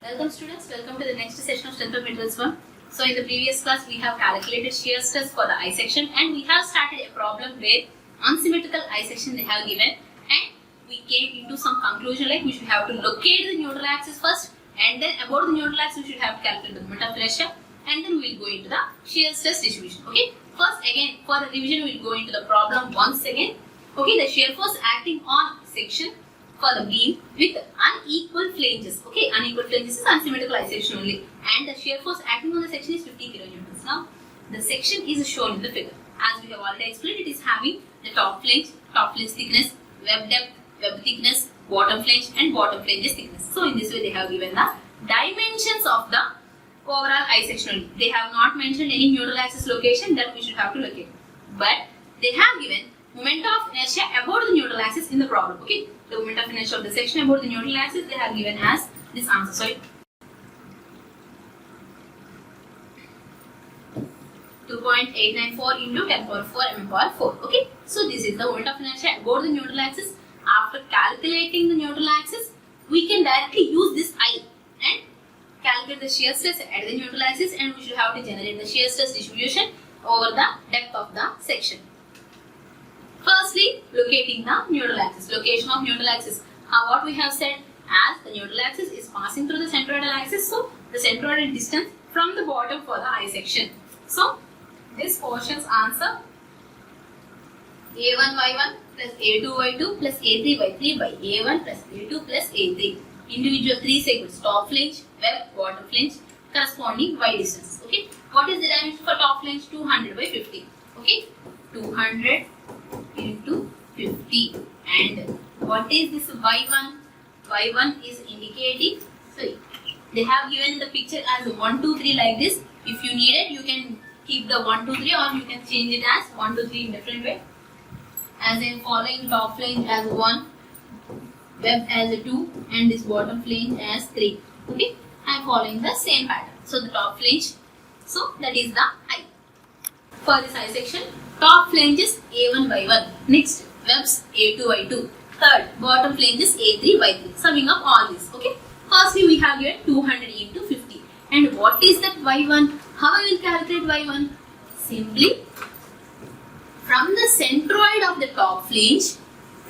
Welcome students, welcome to the next session of Strength of Materials 1. So in the previous class we have calculated shear stress for the I section and we have started a problem where unsymmetrical I section they have given and we came into some conclusion like we should have to locate the neutral axis first and then about the neutral axis we should have to calculate the moment of inertia and then we will go into the shear stress distribution. Okay, first again for the revision we will go into the problem once again. Okay, the shear force acting on section for the beam with unequal flanges. Okay, unequal flanges is unsymmetrical I section only, and the shear force acting on the section is 50 kilonewtons. Now, the section is shown in the figure. As we have already explained, it is having the top flange thickness, web depth, web thickness, bottom flange, and bottom flanges thickness. So, in this way, they have given the dimensions of the overall I section only. They have not mentioned any neutral axis location that we should have to locate, but they have given moment of inertia about the neutral axis in the problem. Okay, the moment of inertia of the section about the neutral axis they have given as this answer. Sorry, 2.894 into 10 power 4 mm power 4. Okay, so this is the moment of inertia about the neutral axis. After calculating the neutral axis, we can directly use this I and calculate the shear stress at the neutral axis, and we should have to generate the shear stress distribution over the depth of the section. Firstly, locating the neutral axis. Location of neutral axis. What we have said, as the neutral axis is passing through the centroidal axis, so the centroidal distance from the bottom for the I section. So, this portion's answer A1y1 plus A2y2 plus A3y3 by A1 plus A2 plus A3. Individual 3 segments, top flange, web, bottom flange, corresponding y distance. Okay. What is the dimension for top flange? 200 by 50. Okay. 200 into 50, and what is this y1? Y1 is indicating, sorry, they have given in the picture as 1, 2, 3 like this. If you need it, you can keep the 1, 2, 3 or you can change it as 1, 2, 3 in different way. As in following top flange as 1, web as 2 and this bottom flange as 3. Okay, I am following the same pattern. So the top flange, so that is the I. For this I section, top flange is A1 by 1. Next, webs A2 by 2. Third, bottom flange is A3 by 3. Summing up all this. Okay. Firstly, we have here 200 into 50. And what is that Y1? How I will calculate Y1? Simply, from the centroid of the top flange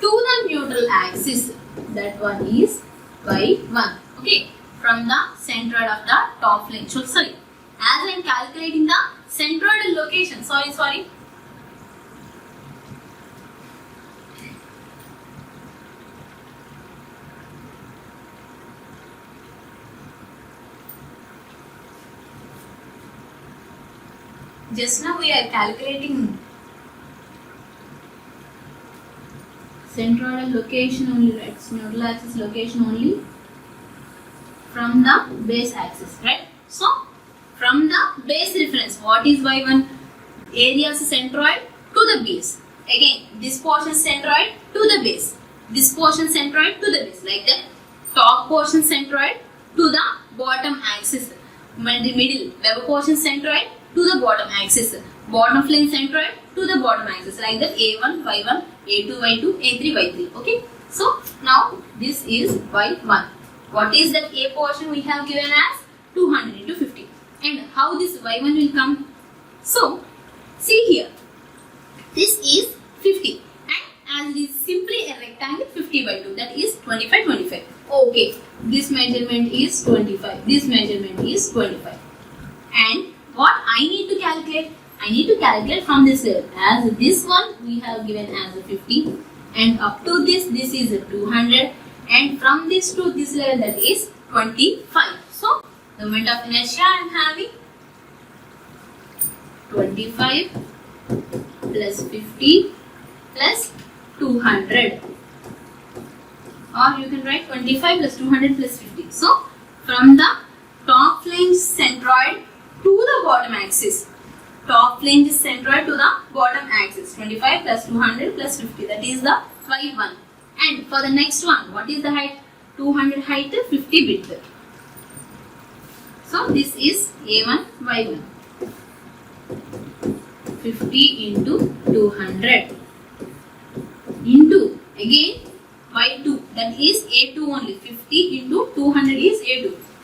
to the neutral axis, that one is Y1. Okay. From the centroid of the top flange. So, sorry. As I am calculating the centroidal location, sorry. Just now we are calculating centroidal location only, right? Neutral axis location only from the base axis, right? So, from the base reference, what is Y1? Area of the centroid to the base. Again, this portion centroid to the base. This portion centroid to the base. Like that, top portion centroid to the bottom axis. Middle, web portion centroid to the bottom axis. Bottom flange centroid to the bottom axis. Like that, A1, Y1, A2, Y2, A3, Y3. Okay. So, now this is Y1. What is that A portion we have given as 200 into 50. And how this Y1 will come? So, see here, this is 50 and as it is simply a rectangle 50 by 2, that is 25, 25. Okay, this measurement is 25, this measurement is 25. And what I need to calculate? I need to calculate from this level. As this one we have given as a 50 and up to this is a 200 and from this to this level that is 25. So, the moment of inertia I am having 25 plus 50 plus 200, or you can write 25 plus 200 plus 50. So, from the top flange centroid to the bottom axis, top flange is centroid to the bottom axis, 25 plus 200 plus 50, that is the Y1. And for the next one, what is the height? 200 height, 50 width. So, this is A1, Y1. 50 into 200 into, again, Y2, that is A2 only. 50 into 200 is A2.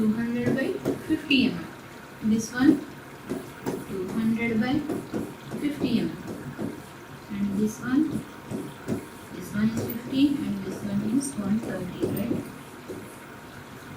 200 by 50 mm. This one 200 by 50 mm. And this one is 50 and this one is 130, right?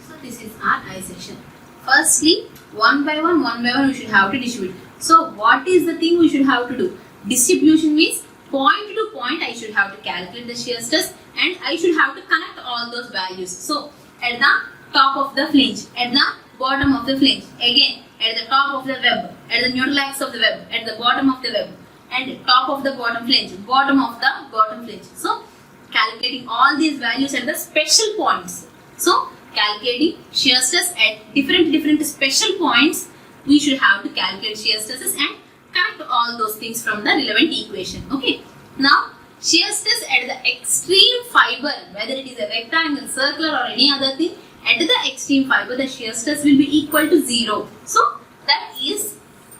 So this is our I section. Firstly, one by one we should have to distribute. So what is the thing we should have to do? Distribution means point to point I should have to calculate the shear stress and I should have to connect all those values. So at the top of the flange, at the bottom of the flange, again at the top of the web, at the neutral axis of the web, at the bottom of the web, and top of the bottom flange, bottom of the bottom flange. So calculating all these values at the special points. So calculating shear stress at different special points, we should have to calculate shear stresses and connect all those things from the relevant equation. Okay. Now shear stress at the extreme fiber, whether it is a rectangle, circular or any other thing, at the extreme fiber the shear stress will be equal to 0. So that is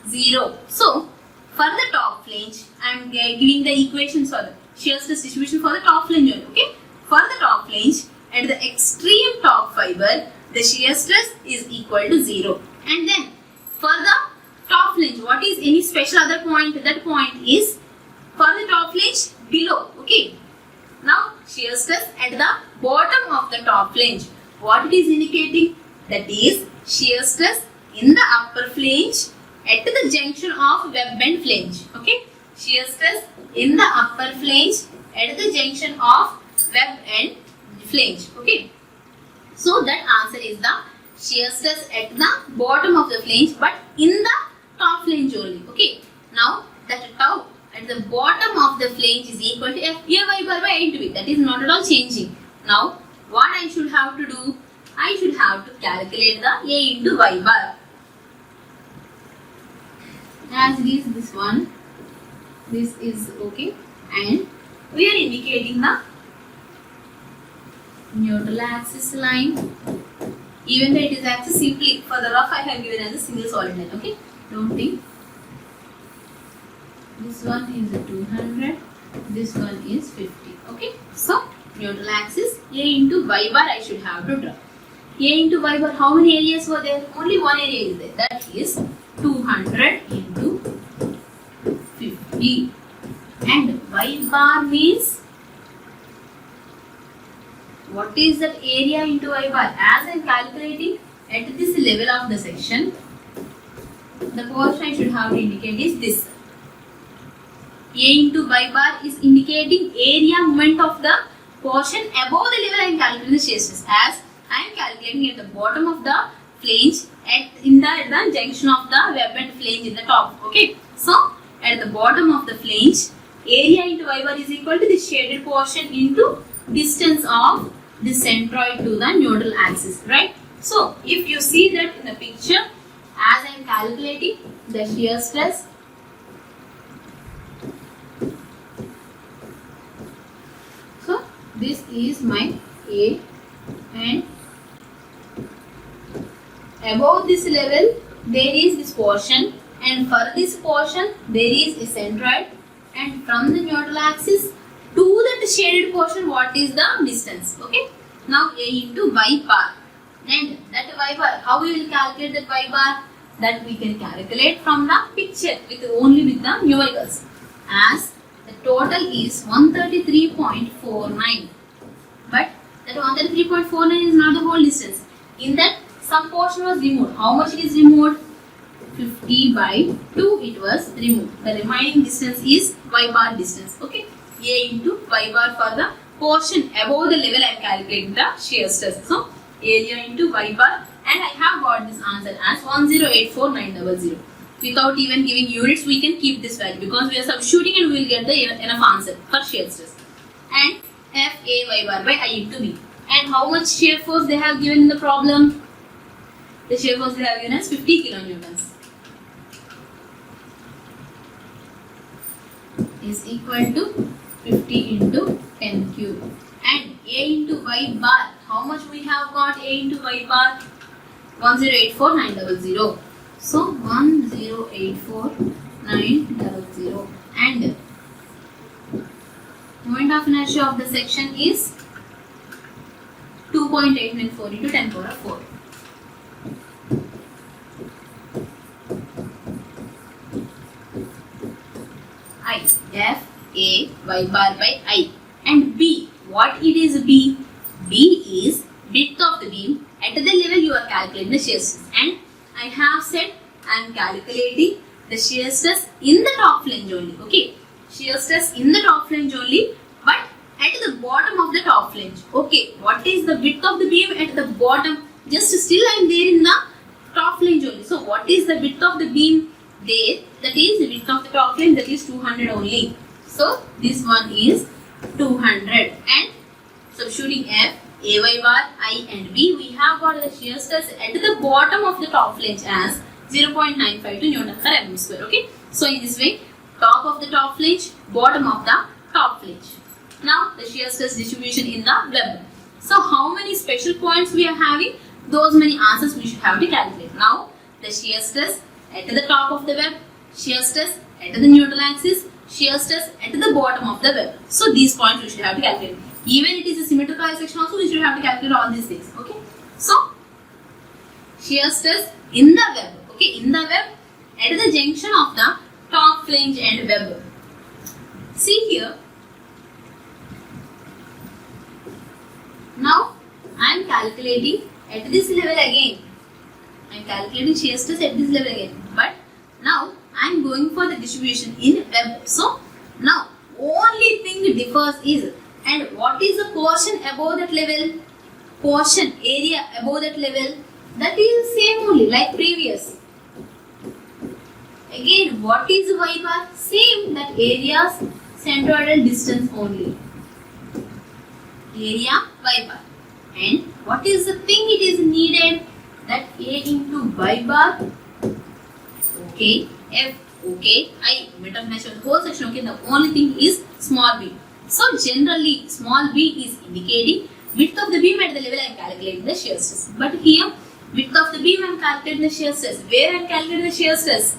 0. So for the top flange, I am giving the equations for the shear stress distribution for the top flange only. Okay. For the top flange, at the extreme top fiber, the shear stress is equal to 0. And then for the top flange, what is any special other point? That point is for the top flange below. Okay. Now shear stress at the bottom of the top flange. What it is indicating? That is shear stress in the upper flange at the junction of web and flange. Okay. Shear stress in the upper flange at the junction of web and flange. Okay. So that answer is the shear stress at the bottom of the flange but in the top flange only. Okay. Now that tau at the bottom of the flange is equal to F A y bar by A into B. That is not at all changing. Now what I should have to do? I should have to calculate the A into y bar. As it is this one, this is okay, and we are indicating the neutral axis line. Even though it is axis, simply for the rough I have given as a single solid line. Okay, don't think. This one is 200, this one is 50. Okay, so neutral axis A into y bar I should have to draw. A into y bar, how many areas were there? Only one area is there. That is 200 into 50. And y bar means, what is that area into y bar? As I am calculating at this level of the section, the portion I should have to indicate is this. A into y bar is indicating area moment of the portion above the level I am calculating the shear stress. As I am calculating at the bottom of the flange in the junction of the web and flange in the top. Okay. So at the bottom of the flange, area into y bar is equal to the shaded portion into distance of the centroid to the neutral axis. Right. So if you see that in the picture, as I am calculating the shear stress, so this is my A, and above this level there is this portion, and for this portion there is a centroid, and from the neutral axis to that shaded portion what is the distance. Okay. Now A into y bar, and that y bar, how we will calculate that y bar? That we can calculate from the picture only with the numericals, as the total is 133.49, but that 133.49 is not the whole distance. In that some portion was removed. How much it is removed? 50 by 2 it was removed. The remaining distance is y bar distance. Okay. A into y bar for the portion above the level I am calculating the shear stress. So area into y bar, and I have got this answer as 1084900. Without even giving units, we can keep this value because we are substituting and we will get the enough answer for shear stress. And F A y bar by I into B. And how much shear force they have given in the problem? The shear force they have given as 50 kilonewtons is equal to 50 into 10 cube. And A into y bar, how much we have got A into y bar? 1084900. So 1084900, and moment of inertia of the section is 2.894 into 10 power of 4. y bar by I. And B, what it is B? B is width of the beam. At the level you are calculating the shear stress. And I have said I am calculating the shear stress in the top flange only. Okay, shear stress in the top flange only, but at the bottom of the top flange. Okay, what is the width of the beam at the bottom? Just still I am there in the top flange only. So what is the width of the beam there? That is the width of the top flange, that is 200 only. So this one is 200, and substituting F, AY bar, I and B, we have got the shear stress at the bottom of the top flange as 0.952 Newton per mm square. Okay, so in this way, top of the top flange, bottom of the top flange. Now the shear stress distribution in the web. So how many special points we are having? Those many answers we should have to calculate. Now the shear stress at the top of the web, shear stress at the neutral axis, shear stress at the bottom of the web. So these points we should have to calculate. Even it is a symmetrical section also, we should have to calculate all these things. Okay. So shear stress in the web. Okay, in the web at the junction of the top flange and web. See here. Now I am calculating at this level again. I am calculating shear stress at this level again. But now I am going for the distribution in web. So now only thing differs is, and what is the portion above that level? Portion area above that level, that is same only like previous. Again, what is y bar? Same, that area's centroidal distance only. Area y bar. And what is the thing it is needed? That A into y bar. Okay, F, okay, I, moment of inertia of the whole section. Okay, the only thing is small b. So generally, small b is indicating width of the beam at the level I am calculating the shear stress. But here, width of the beam I am calculating the shear stress. Where I am calculating the shear stress?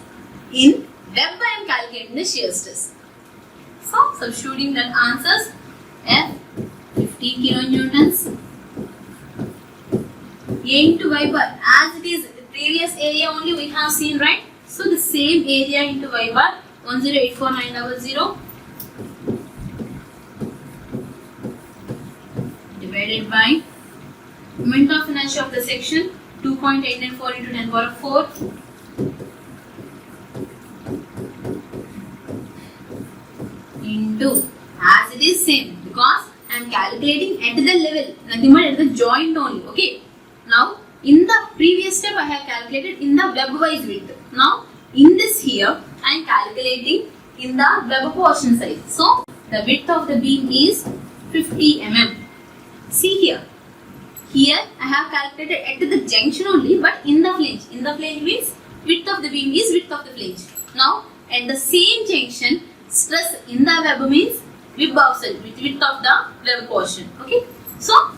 In web I am calculating the shear stress. So substituting that answers, F 50 kilonewtons, A into y bar, as it is previous area only we have seen, right? So the same area into y bar 1084900 divided by moment of inertia of the section 2.894 into 10 power 4 into, as it is same, because I am calculating at the level, nothing but at the joint only. Okay. Now in the previous step I have calculated in the web wise width. Now in this here I am calculating in the web portion size. So the width of the beam is 50 mm. See here. Here I have calculated at the junction only, but in the flange. In the flange means width of the beam is width of the flange. Now at the same junction, stress in the web means width outside, width of the web portion. Okay. So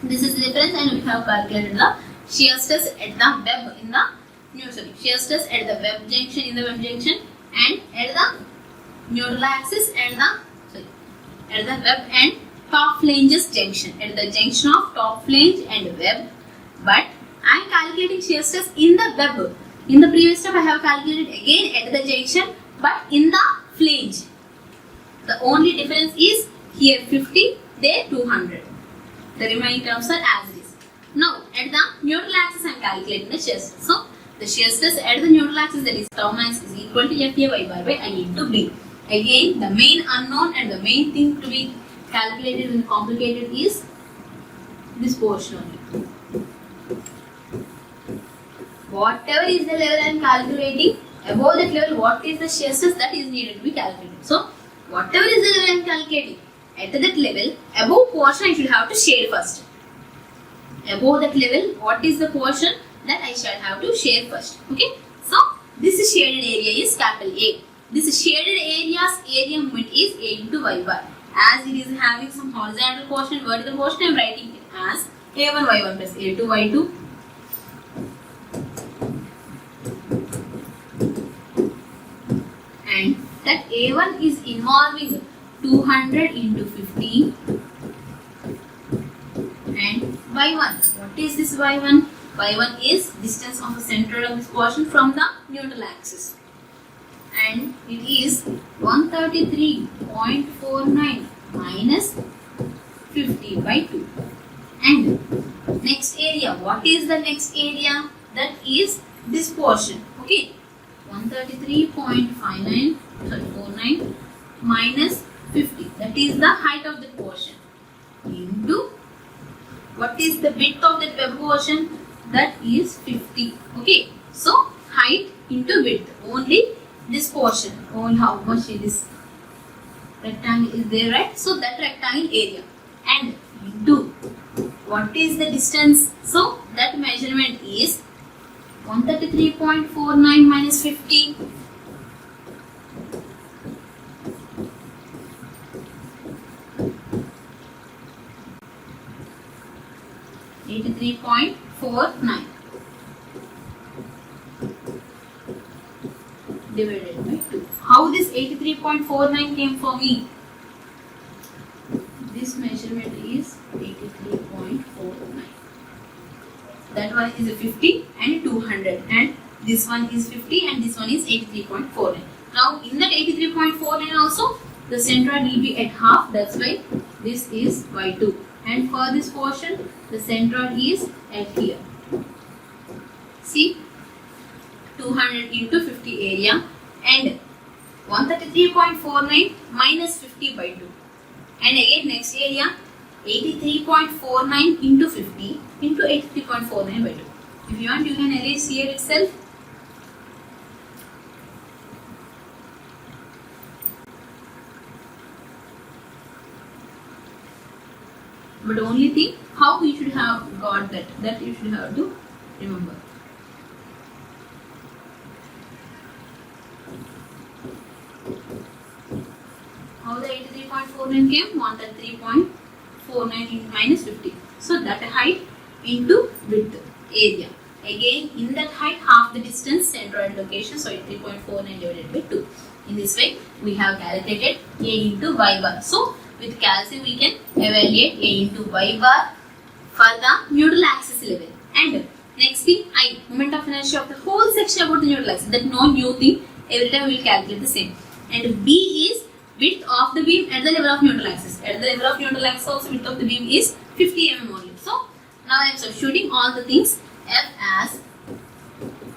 this is the difference, and we have calculated the shear stress at the web in the shear stress at the web junction in the web junction, and at the neutral axis at the web and top flanges junction, at the junction of top flange and web. But I am calculating shear stress in the web. In the previous step I have calculated again at the junction, but in the flange. The only difference is here 50, there 200. The remaining terms are as it is. Now at the neutral axis I am calculating the shear stress. So the shear stress at the neutral axis, that is tau max, is equal to Fa y bar by I into B. Again, the main unknown and the main thing to be calculated and complicated is this portion only. Whatever is the level I am calculating, above that level what is the shear stress that is needed to be calculated. So whatever is the level I am calculating, at that level, above portion I should have to shade first. Above that level, what is the portion that I shall have to shade first. Okay. So this shaded area is capital A. This shaded area's area moment is A into y bar. As it is having some horizontal portion, vertical portion, I am writing it as A1 y1 plus A2 y2. And that A1 is involving 200 into 50 and y1. What is this y1? y1 is distance of the center of this portion from the neutral axis. and it is 133.49 minus 50 by 2. And next area, what is the next area? That is this portion. Okay, 133.49 minus 50, that is the height of the portion, into what is the width of that web portion? That is 50. Okay, so height into width, only this portion, only how much it is, rectangle is there, right? So that rectangle area, and into what is the distance? So that measurement is 133.49 minus 50. 83.49 divided by 2. How this 83.49 came for me? This measurement is 83.49. That one is a 50 and 200, and this one is 50 and this one is 83.49. Now in that 83.49 also the centroid will be at half, that's why this is y2, and for this portion the centroid is at here. See, 200 into 50 area, and 133.49 minus 50 by 2, and again next area 83.49 into 50 into 83.49 by 2. If you want, you can erase here itself. But only thing, how we should have got that you should have to remember. How the 83.49 came? 133.49 minus 50. So that height into width area. Again, in that height, half the distance, centroid location. So 83.49 divided by 2. In this way, we have calculated A into Y bar. So with calcium, we can evaluate A into Y bar for the neutral axis level. And next thing, I, moment of inertia of the whole section about the neutral axis. That no new thing. Every time we will calculate the same. And B is width of the beam at the level of neutral axis. At the level of neutral axis also, width of the beam is 50 mm only. So now I am substituting all the things. F as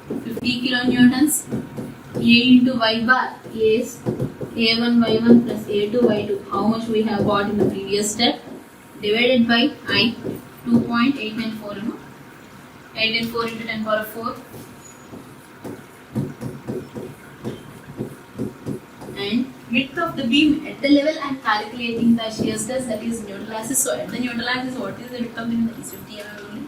50 kilonewtons. A into Y bar is A1 Y1 plus A2 Y2. How much we have got in the previous step? Divided by I, 2.894 mm. 894 into 10 power 4. And width of the beam at the level I am calculating the shear stress, that is neutral axis. So at the neutral axis, what is the width of the beam? That is 50 mm only.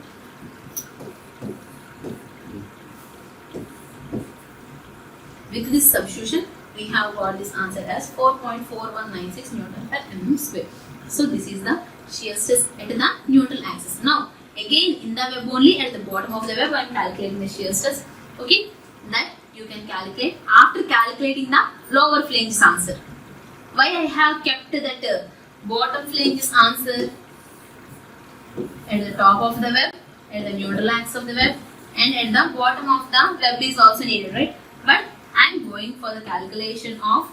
With this substitution, we have got this answer as 4.4196 Newton per mm square. So this is the shear stress at the neutral axis. Now again in the web only, at the bottom of the web I am calculating the shear stress. Okay, that you can calculate after calculating the lower flange's answer. Why I have kept that bottom flange's answer at the top of the web, at the neutral axis of the web, and at the bottom of the web is also needed, right? But I am going for the calculation of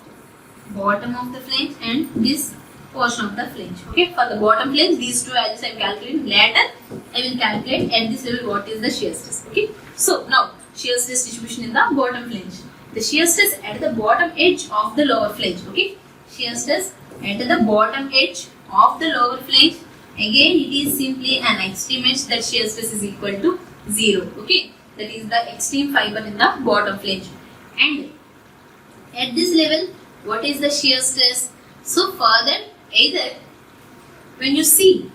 bottom of the flange and this portion of the flange. Okay, for the bottom flange, these two values I am calculating. Later, I will calculate at this level what is the shear stress. Okay, so now shear stress distribution in the bottom flange. The shear stress at the bottom edge of the lower flange. Okay, shear stress at the bottom edge of the lower flange. Again, it is simply an estimate that shear stress is equal to 0. Okay, that is the extreme fiber in the bottom flange. And at this level, what is the shear stress? So further, either when you see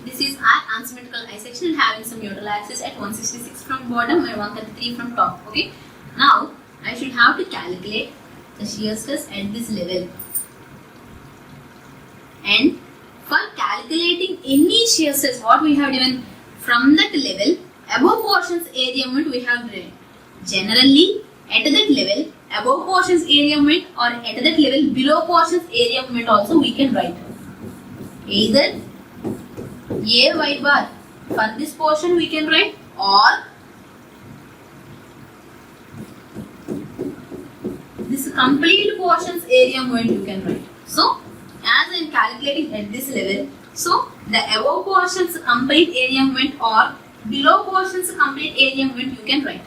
this is our unsymmetrical I section having some neutral axis at 166 from bottom and 133 from top. Okay, now I should have to calculate the shear stress at this level. And for calculating any shear stress, what we have given from that level, above portions area moment we have given. Generally, at that level, above portion's area moment or at that level below portion's area moment also we can write. Either A y bar for this portion we can write, or this complete portion's area moment you can write. So as I am calculating at this level, so the above portion's complete area moment or below portion's complete area moment you can write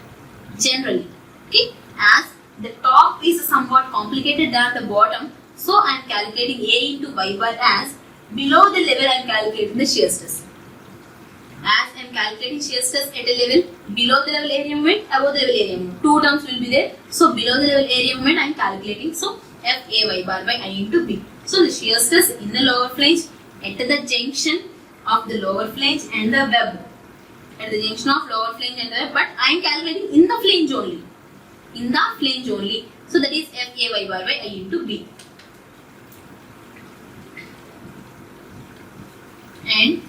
generally. Okay, as the top is somewhat complicated than the bottom, so I am calculating A into y bar as below the level I am calculating the shear stress. As I am calculating shear stress at a level below the level area moment, above the level area moment. Two terms will be there. So below the level area moment I am calculating. So F A y bar by I into B. So the shear stress in the lower flange at the junction of the lower flange and the web. At the junction of lower flange and the web, but I am calculating in the flange only. In the flange only. So that is F A y bar by I into B. And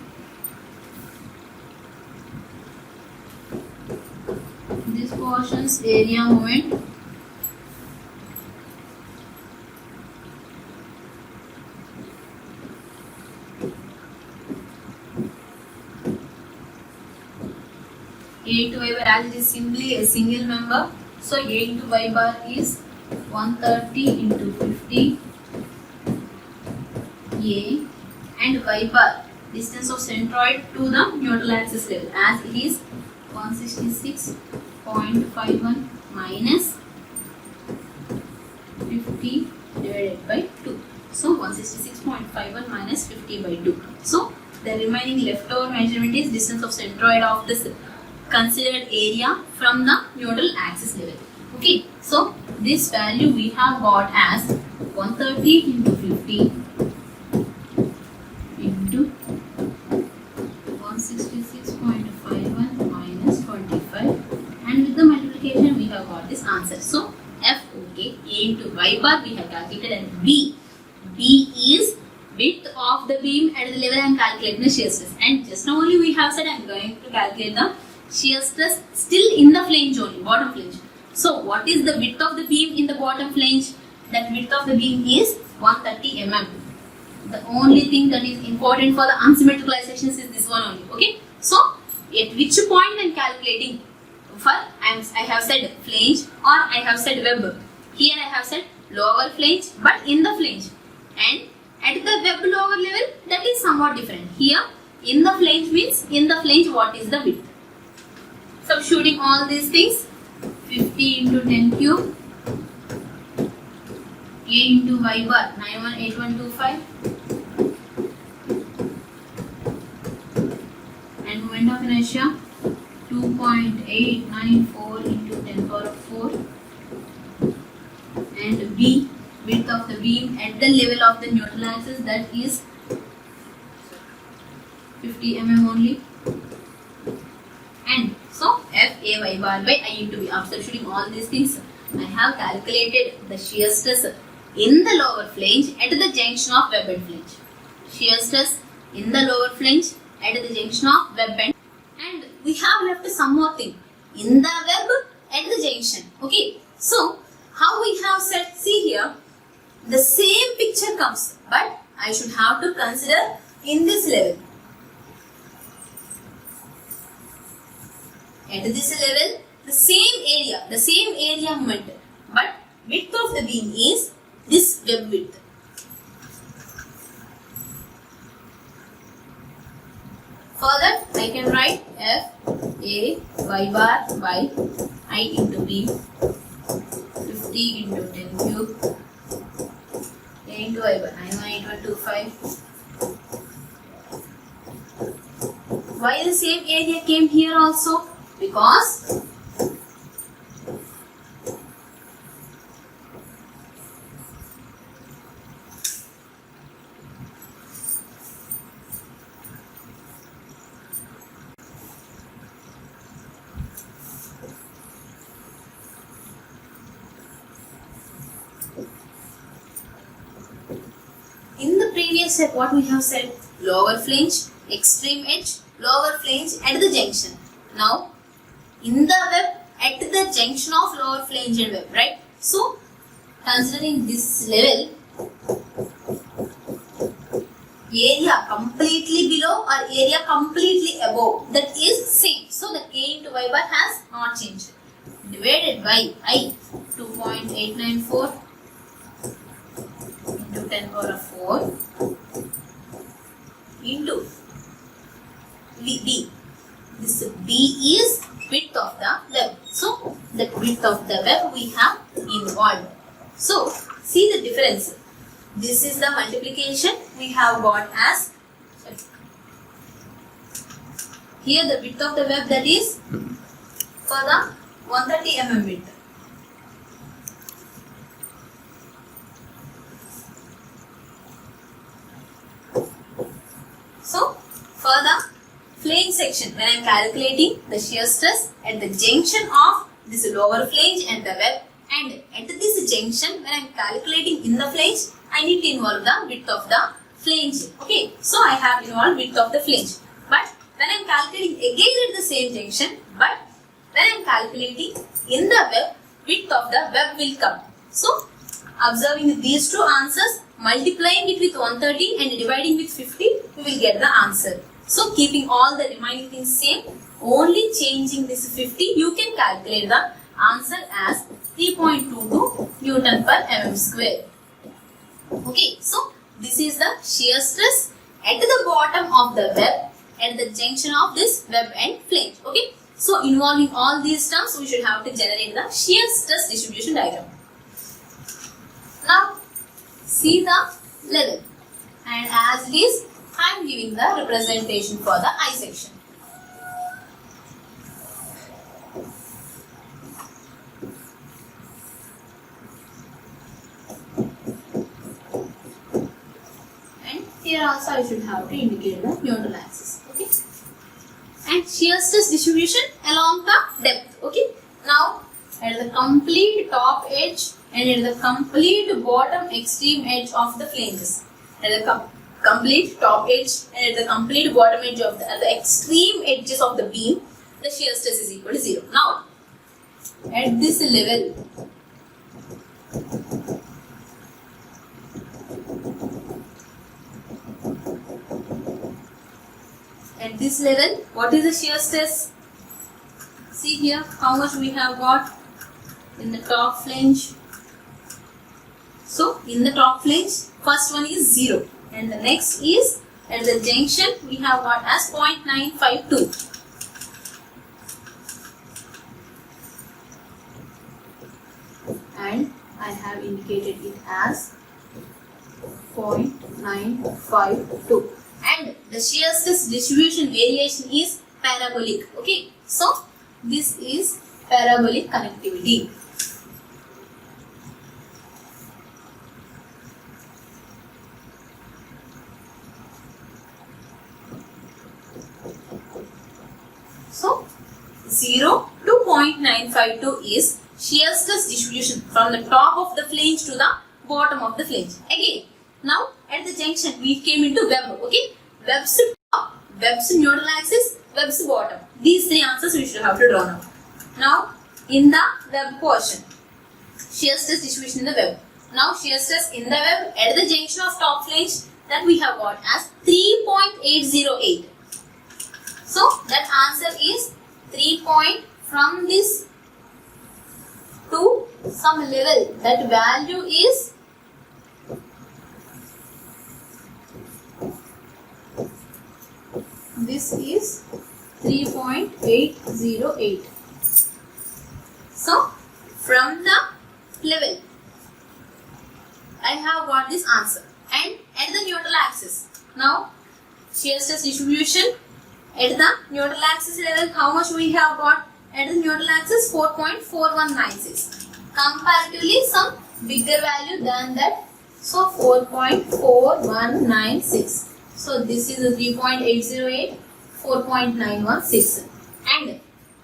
this portion's area moment A into y bar, as it is simply a single member, so A into y bar is 130 into 50 A, and y bar distance of centroid to the neutral axis level, as it is 166.51 minus 50 divided by 2. So 166.51 minus 50 by 2. So the remaining leftover measurement is distance of centroid of this considered area from the neutral axis level. Okay, so this value we have got as 130 into 50 into 166.51 minus 25, and with the multiplication we have got this answer. So F, okay, A into y bar we have calculated, and B is width of the beam at the level I am calculating the shear stress, and just now only we have said I am going to calculate the shear stress still in the flange only, bottom flange. So what is the width of the beam in the bottom flange? That width of the beam is 130 mm. The only thing that is important for the unsymmetrical sections is this one only. Okay. So at which point I am calculating? For I have said flange or I have said web. Here I have said lower flange, but in the flange, and at the web lower level that is somewhat different. Here in the flange means in the flange what is the width? Substituting all these things, 50 into 10 cube, A into y bar 918125, and moment of inertia 2.894 into 10 power of 4, and B, width of the beam at the level of the neutral axis, that is 50 mm only. And so F A y bar by I into B. After substituting all these things, I have calculated the shear stress in the lower flange at the junction of web and flange. Shear stress in the lower flange at the junction of web and, we have left some more thing in the web at the junction. Okay, so how we have said, see here, the same picture comes, but I should have to consider in this level. At this level, the same area moment, but width of the beam is this web width. Further, I can write F A y bar by I into B, 50 into 10 cube, A into y bar 918125. Why the same area came here also? Because in the previous step what we have said, lower flange, extreme edge, lower flange at the junction. Now in the web at the junction of lower flange and web, right? So considering this level, area completely below or area completely above, that is same. So the a into y bar has not changed. Divided by I, 2.894 into 10 power of 4 into B. This B is width of the web. So the width of the web we have involved. So see the difference. This is the multiplication we have got as, here the width of the web, that is for the 130 mm width. So for the flange section, when I am calculating the shear stress at the junction of this lower flange and the web, and at this junction when I am calculating in the flange, I need to involve the width of the flange. Okay, so I have involved width of the flange. But when I am calculating again at the same junction, but when I am calculating in the web, width of the web will come. So observing these two answers, multiplying it with 130 and dividing with 50, we will get the answer. So keeping all the remaining things same, only changing this 50, you can calculate the answer as 3.22 Newton per mm square. Okay, so this is the shear stress at the bottom of the web at the junction of this web and flange. Okay, so involving all these terms, we should have to generate the shear stress distribution diagram. Now see the level, and as it is, I am giving the representation for the I section. And here also I should have to indicate the neutral axis. Okay. And shear stress distribution along the depth. Okay. Now at the complete top edge and at the complete bottom extreme edge of the flanges. At the complete top edge and at the complete bottom edge of the extreme edges of the beam, the shear stress is equal to 0. Now, at this level, what is the shear stress? See here how much we have got in the top flange. So, in the top flange, first one is 0. And the next is at the junction we have got as 0.952. And I have indicated it as 0.952. And the shear stress distribution variation is parabolic. Okay, so this is parabolic connectivity. So 0 to 0.952 is shear stress distribution from the top of the flange to the bottom of the flange. Again, now at the junction we came into web. Okay, web's top, web's neutral axis, web's bottom. These three answers we should have to draw now. Now in the web portion, shear stress distribution in the web. Now shear stress in the web at the junction of top flange, that we have got as 3.808. So that answer is 3 from this to some level. That value is this is 3.808. So from the level I have got this answer. And at the neutral axis, now shear stress distribution at the neutral axis level, how much we have got? At the neutral axis 4.4196. Comparatively some bigger value than that. So 4.4196. So this is a 3.808, 4.916. And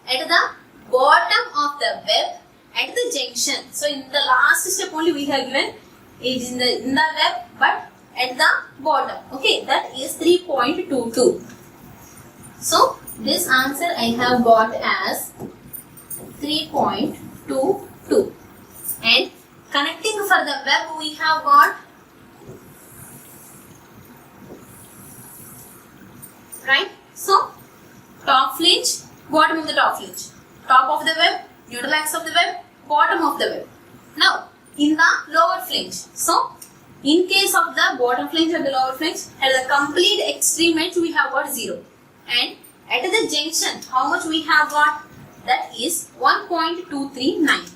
at the bottom of the web, at the junction, so in the last step only we have given it in the web, but at the bottom, okay, that is 3.22. So this answer I have got as 3.22. And connecting for the web we have got, right? So top flange, bottom of the top flange, top of the web, neutral axis of the web, bottom of the web. Now in the lower flange, so in case of the bottom flange or the lower flange, at the complete extreme edge we have got 0, and at the junction how much we have got? That is 1.239.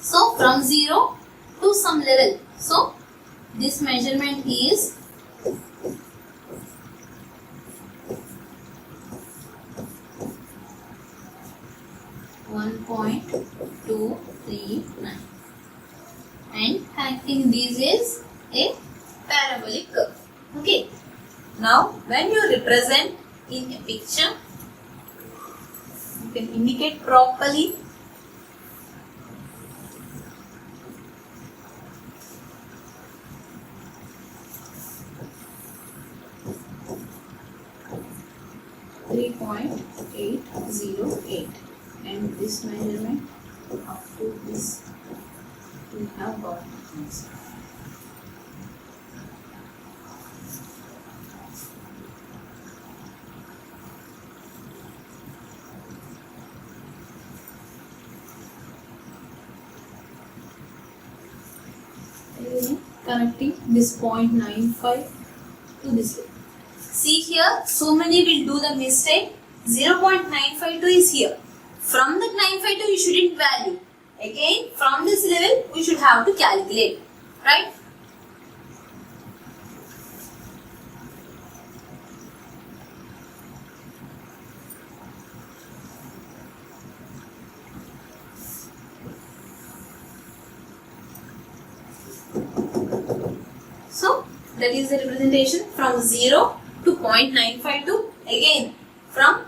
So from 0 to some level, so this measurement is 1.239, and connecting these is a parabolic curve. Okay. Now when you represent in a picture, you can indicate properly. .808, and this measurement up to this we have got. Connecting this 0.95 to this. See here, so many will do the mistake. 0.952 is here. From that 952 you shouldn't value. Again, from this level we should have to calculate, right? So that is the representation from 0 to 0.952. Again from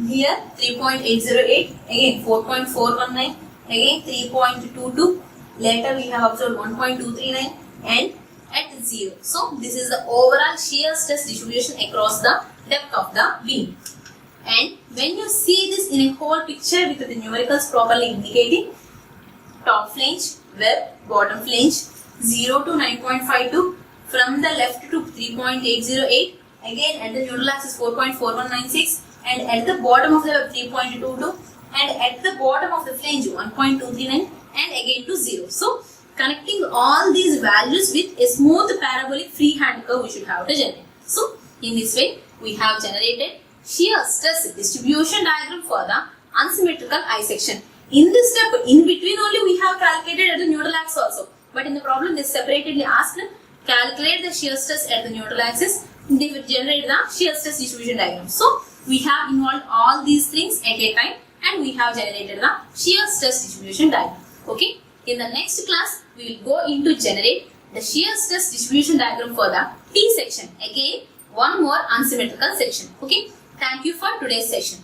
here 3.808, again 4.419, again 3.22, later we have observed 1.239, and at 0. So this is the overall shear stress distribution across the depth of the beam. And when you see this in a whole picture with the numericals properly indicating, top flange, web, bottom flange, 0 to 9.52, from the left to 3.808, again at the neutral axis 4.4196, and at the bottom of the web 3.22, and at the bottom of the flange 1.239, and again to 0. So connecting all these values with a smooth parabolic freehand curve we should have to generate. So in this way we have generated shear stress distribution diagram for the unsymmetrical I section. In this step, in between only we have calculated at the neutral axis also. But in the problem they separately asked, calculate the shear stress at the neutral axis. They will generate the shear stress distribution diagram. So we have involved all these things at a time, and we have generated the shear stress distribution diagram. Okay. In the next class, we will go into generate the shear stress distribution diagram for the T section. Again, one more unsymmetrical section. Okay. Thank you for today's session.